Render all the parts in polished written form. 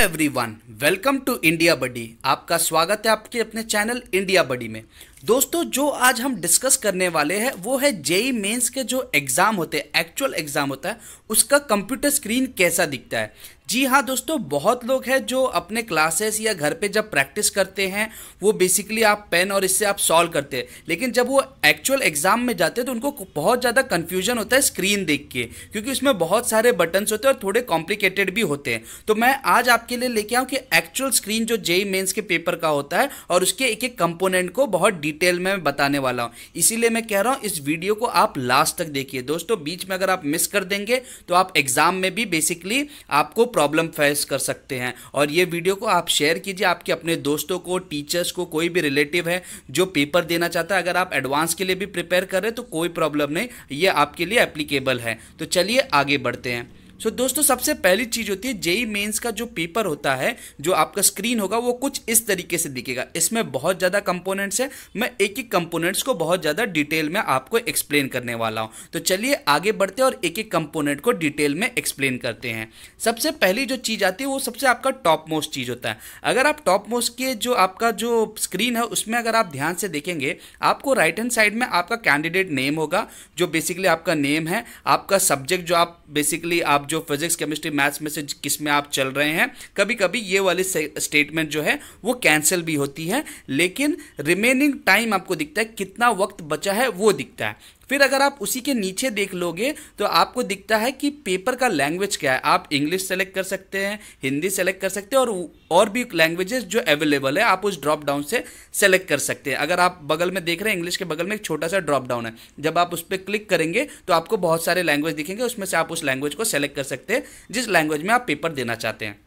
Everyone, welcome to India बडी। आपका स्वागत है आपके अपने चैनल इंडिया बडी में। दोस्तों, जो आज हम डिस्कस करने वाले हैं वो है जेई मेंस के जो एग्ज़ाम होते हैं, एक्चुअल एग्ज़ाम होता है, उसका कंप्यूटर स्क्रीन कैसा दिखता है। जी हाँ दोस्तों, बहुत लोग हैं जो अपने क्लासेस या घर पे जब प्रैक्टिस करते हैं वो बेसिकली आप पेन और इससे आप सॉल्व करते हैं, लेकिन जब वो एक्चुअल एग्ज़ाम में जाते हैं तो उनको बहुत ज़्यादा कन्फ्यूजन होता है स्क्रीन देख के, क्योंकि उसमें बहुत सारे बटन्स होते हैं और थोड़े कॉम्प्लिकेटेड भी होते हैं। तो मैं आज आपके लिए लेके आऊँ कि एक्चुअल स्क्रीन जो जेई मेंस के पेपर का होता है और उसके एक एक कंपोनेंट को बहुत डिटेल में बताने वाला हूँ। इसीलिए मैं कह रहा हूँ इस वीडियो को आप लास्ट तक देखिए दोस्तों। बीच में अगर आप मिस कर देंगे तो आप एग्जाम में भी बेसिकली आपको प्रॉब्लम फेस कर सकते हैं। और ये वीडियो को आप शेयर कीजिए आपके अपने दोस्तों को, टीचर्स को, कोई भी रिलेटिव है जो पेपर देना चाहता है। अगर आप एडवांस के लिए भी प्रिपेयर कर रहे हैं तो कोई प्रॉब्लम नहीं, ये आपके लिए एप्लीकेबल है। तो चलिए आगे बढ़ते हैं। सो दोस्तों, सबसे पहली चीज़ होती है जेई मेंस का जो पेपर होता है, जो आपका स्क्रीन होगा वो कुछ इस तरीके से दिखेगा। इसमें बहुत ज़्यादा कंपोनेंट्स हैं, मैं एक एक कंपोनेंट्स को बहुत ज़्यादा डिटेल में आपको एक्सप्लेन करने वाला हूं। तो चलिए आगे बढ़ते हैं और एक एक कंपोनेंट को डिटेल में एक्सप्लेन करते हैं। सबसे पहली जो चीज़ आती है वो सबसे आपका टॉप मोस्ट चीज़ होता है। अगर आप टॉप मोस्ट के जो आपका जो स्क्रीन है उसमें अगर आप ध्यान से देखेंगे, आपको राइट हैंड साइड में आपका कैंडिडेट नेम होगा, जो बेसिकली आपका नेम है, आपका सब्जेक्ट जो आप बेसिकली आप जो फिजिक्स, केमिस्ट्री, मैथ्स में से किस में आप चल रहे हैं। कभी कभी ये वाली स्टेटमेंट जो है वो कैंसिल भी होती है, लेकिन रिमेनिंग टाइम आपको दिखता है, कितना वक्त बचा है वो दिखता है। फिर अगर आप उसी के नीचे देख लोगे तो आपको दिखता है कि पेपर का लैंग्वेज क्या है। आप इंग्लिश सेलेक्ट कर सकते हैं, हिंदी सेलेक्ट कर सकते हैं और भी लैंग्वेजेस जो अवेलेबल है आप उस ड्रॉप डाउन से सेलेक्ट कर सकते हैं। अगर आप बगल में देख रहे हैं, इंग्लिश के बगल में एक छोटा सा ड्रॉप डाउन है, जब आप उस पर क्लिक करेंगे तो आपको बहुत सारे लैंग्वेज दिखेंगे, उसमें से आप उस लैंग्वेज को सेलेक्ट कर सकते हैं जिस लैंग्वेज में आप पेपर देना चाहते हैं।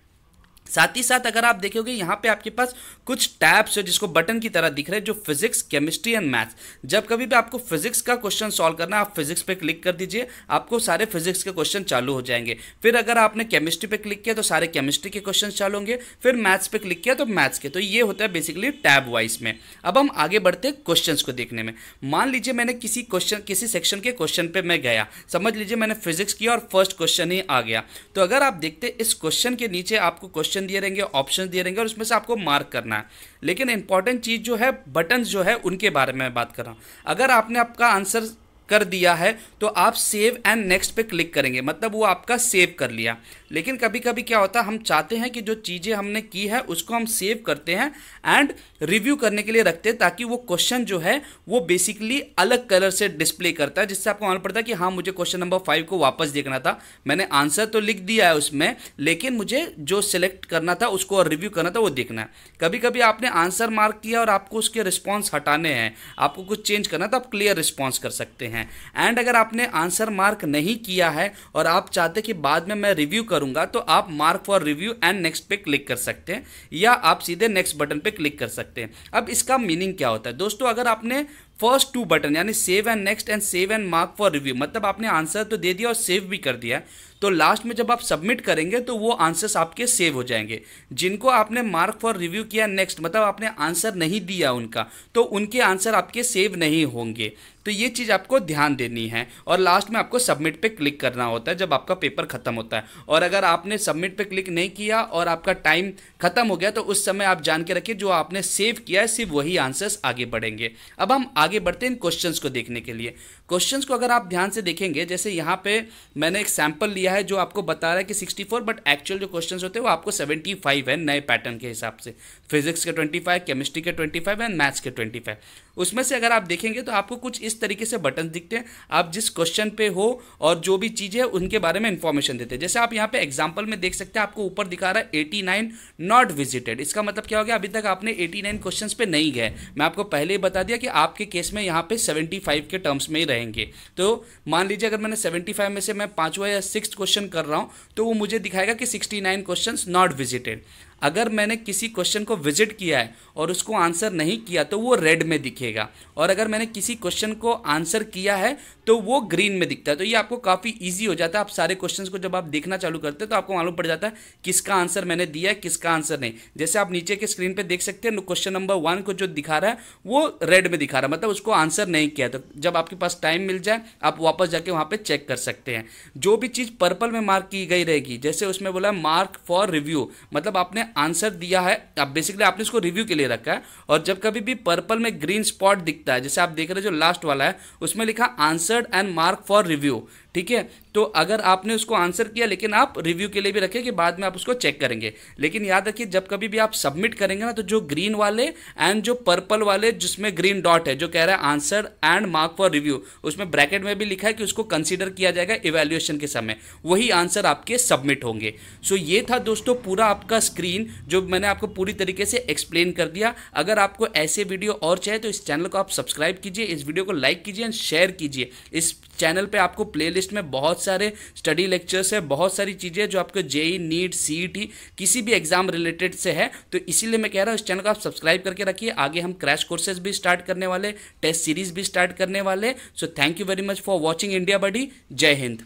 साथ ही साथ अगर आप देखोगे यहाँ पे आपके पास कुछ टैब्स है जिसको बटन की तरह दिख रहे हैं, जो फिजिक्स, केमिस्ट्री एंड मैथ्स। जब कभी भी आपको फिजिक्स का क्वेश्चन सॉल्व करना है, आप फिजिक्स पे क्लिक कर दीजिए, आपको सारे फिजिक्स के क्वेश्चन चालू हो जाएंगे। फिर अगर आपने केमिस्ट्री पे क्लिक किया तो सारे केमिस्ट्री के क्वेश्चन चालू होंगे, फिर मैथ्स पे क्लिक किया तो मैथ्स के। तो ये होता है बेसिकली टैब वाइज में। अब हम आगे बढ़ते हैं क्वेश्चन को देखने में। मान लीजिए मैंने किसी सेक्शन के क्वेश्चन पे मैं गया, समझ लीजिए मैंने फिजिक्स किया और फर्स्ट क्वेश्चन ही आ गया। तो अगर आप देखते इस क्वेश्चन के नीचे आपको क्वेश्चन दिए रहेंगे, ऑप्शन दिए रहेंगे और उसमें से आपको मार्क करना है। लेकिन इंपॉर्टेंट चीज जो है, बटन्स जो है उनके बारे में बात कर रहा हूं। अगर आपने आपका आंसर कर दिया है तो आप सेव एंड नेक्स्ट पे क्लिक करेंगे, मतलब वो आपका सेव कर लिया। लेकिन कभी कभी क्या होता है, हम चाहते हैं कि जो चीज़ें हमने की है उसको हम सेव करते हैं एंड रिव्यू करने के लिए रखते हैं, ताकि वो क्वेश्चन जो है वो बेसिकली अलग कलर से डिस्प्ले करता है, जिससे आपको मालूम पड़ता है कि हाँ, मुझे क्वेश्चन नंबर 5 को वापस देखना था, मैंने आंसर तो लिख दिया है उसमें, लेकिन मुझे जो सिलेक्ट करना था उसको और रिव्यू करना था वो देखना है। कभी कभी आपने आंसर मार्क किया और आपको उसके रिस्पॉन्स हटाने हैं, आपको कुछ चेंज करना तो आप क्लियर रिस्पॉन्स कर सकते हैं। एंड अगर आपने आंसर मार्क नहीं किया है और आप चाहते कि बाद में मैं रिव्यू करूंगा, तो आप mark for review and next पे क्लिक कर सकते हैं, या आप सीधे नेक्स्ट बटन पे क्लिक कर सकते हैं। अब इसका मीनिंग क्या होता है दोस्तों, अगर आपने फर्स्ट 2 बटन यानी save and next and save and mark for review, मतलब आपने आंसर तो दे दिया और सेव भी कर दिया, तो लास्ट में जब आप सबमिट करेंगे तो वो आंसर्स आपके सेव हो जाएंगे। जिनको आपने मार्क फॉर रिव्यू किया नेक्स्ट, मतलब आपने आंसर नहीं दिया उनका, तो उनके आंसर आपके सेव नहीं होंगे। तो ये चीज़ आपको ध्यान देनी है और लास्ट में आपको सबमिट पे क्लिक करना होता है जब आपका पेपर खत्म होता है। और अगर आपने सबमिट पे क्लिक नहीं किया और आपका टाइम खत्म हो गया तो उस समय आप जान के रखिए जो आपने सेव किया है सिर्फ वही आंसर्स आगे बढ़ेंगे। अब हम आगे बढ़ते हैं इन क्वेश्चंस को देखने के लिए। क्वेश्चंस को अगर आप ध्यान से देखेंगे, जैसे यहाँ पे मैंने एक सैंपल लिया है जो आपको बता रहा है कि 64, बट एक्चुअल जो क्वेश्चंस होते हैं वो आपको 75 है नए पैटर्न के हिसाब से। फिजिक्स के 25, केमिस्ट्री के 25 एंड मैथ्स के 25। उसमें से अगर आप देखेंगे तो आपको कुछ इस तरीके से बटन दिखते हैं, आप जिस क्वेश्चन पे हो और जो भी चीज़ें हैं उनके बारे में इंफॉर्मेशन देते हैं। जैसे आप यहाँ पे एग्जाम्पल में देख सकते हैं, आपको ऊपर दिखा रहा है 89 नॉट विजिटेड। इसका मतलब क्या हो गया, अभी तक आपने 89 क्वेश्चंस पे नहीं गए। मैं आपको पहले ही बता दिया कि आपके केस में यहाँ पे 75 के टर्म्स में ही रहेंगे। तो मान लीजिए अगर मैंने 75 में से मैं 5वां या 6th क्वेश्चन कर रहा हूँ तो वो मुझे दिखाएगा कि 69 क्वेश्चंस नॉट विजिटेड। अगर मैंने किसी क्वेश्चन को विजिट किया है और उसको आंसर नहीं किया तो वो रेड में दिखेगा, और अगर मैंने किसी क्वेश्चन को आंसर किया है तो वो ग्रीन में दिखता है। तो ये आपको काफ़ी ईजी हो जाता है। आप सारे क्वेश्चंस को जब आप देखना चालू करते हैं तो आपको मालूम पड़ जाता है किसका आंसर मैंने दिया है, किसका आंसर नहीं। जैसे आप नीचे के स्क्रीन पे देख सकते हैं, क्वेश्चन नंबर 1 को जो दिखा रहा है वो रेड में दिखा रहा है, मतलब उसको आंसर नहीं किया। तो जब आपके पास टाइम मिल जाए आप वापस जाके वहाँ पे चेक कर सकते हैं। जो भी चीज़ पर्पल में मार्क की गई रहेगी, जैसे उसमें बोला मार्क फॉर रिव्यू, मतलब आपने आंसर दिया है, अब बेसिकली आपने इसको रिव्यू के लिए रखा है। और जब कभी भी पर्पल में ग्रीन स्पॉट दिखता है, जैसे आप देख रहे हैं जो लास्ट वाला है उसमें लिखा answered and mark for review, ठीक है। तो अगर आपने उसको आंसर किया लेकिन आप रिव्यू के लिए भी रखें कि बाद में आप उसको चेक करेंगे। लेकिन याद रखिए जब कभी भी आप सबमिट करेंगे ना, तो जो ग्रीन वाले एंड जो पर्पल वाले जिसमें ग्रीन डॉट है जो कह रहा है answer and mark for review, उसमें ब्रैकेट में भी लिखा है कि उसको कंसीडर किया जाएगा इवैल्यूएशन के समय, वही आंसर आपके सबमिट होंगे। सो ये था दोस्तों पूरा आपका स्क्रीन जो मैंने आपको पूरी तरीके से एक्सप्लेन कर दिया। अगर आपको ऐसे वीडियो और चाहिए तो इस चैनल को आप सब्सक्राइब कीजिए, इस वीडियो को लाइक कीजिए एंड शेयर कीजिए। इस चैनल पे आपको प्लेलिस्ट में बहुत सारे स्टडी लेक्चर्स है, बहुत सारी चीज़ें जो आपको जेई, नीट, सीईटी किसी भी एग्जाम रिलेटेड से है। तो इसीलिए मैं कह रहा हूँ इस चैनल को आप सब्सक्राइब करके रखिए। आगे हम क्रैश कोर्सेज भी स्टार्ट करने वाले, टेस्ट सीरीज भी स्टार्ट करने वाले। So thank you very much for watching India buddy. जय हिंद।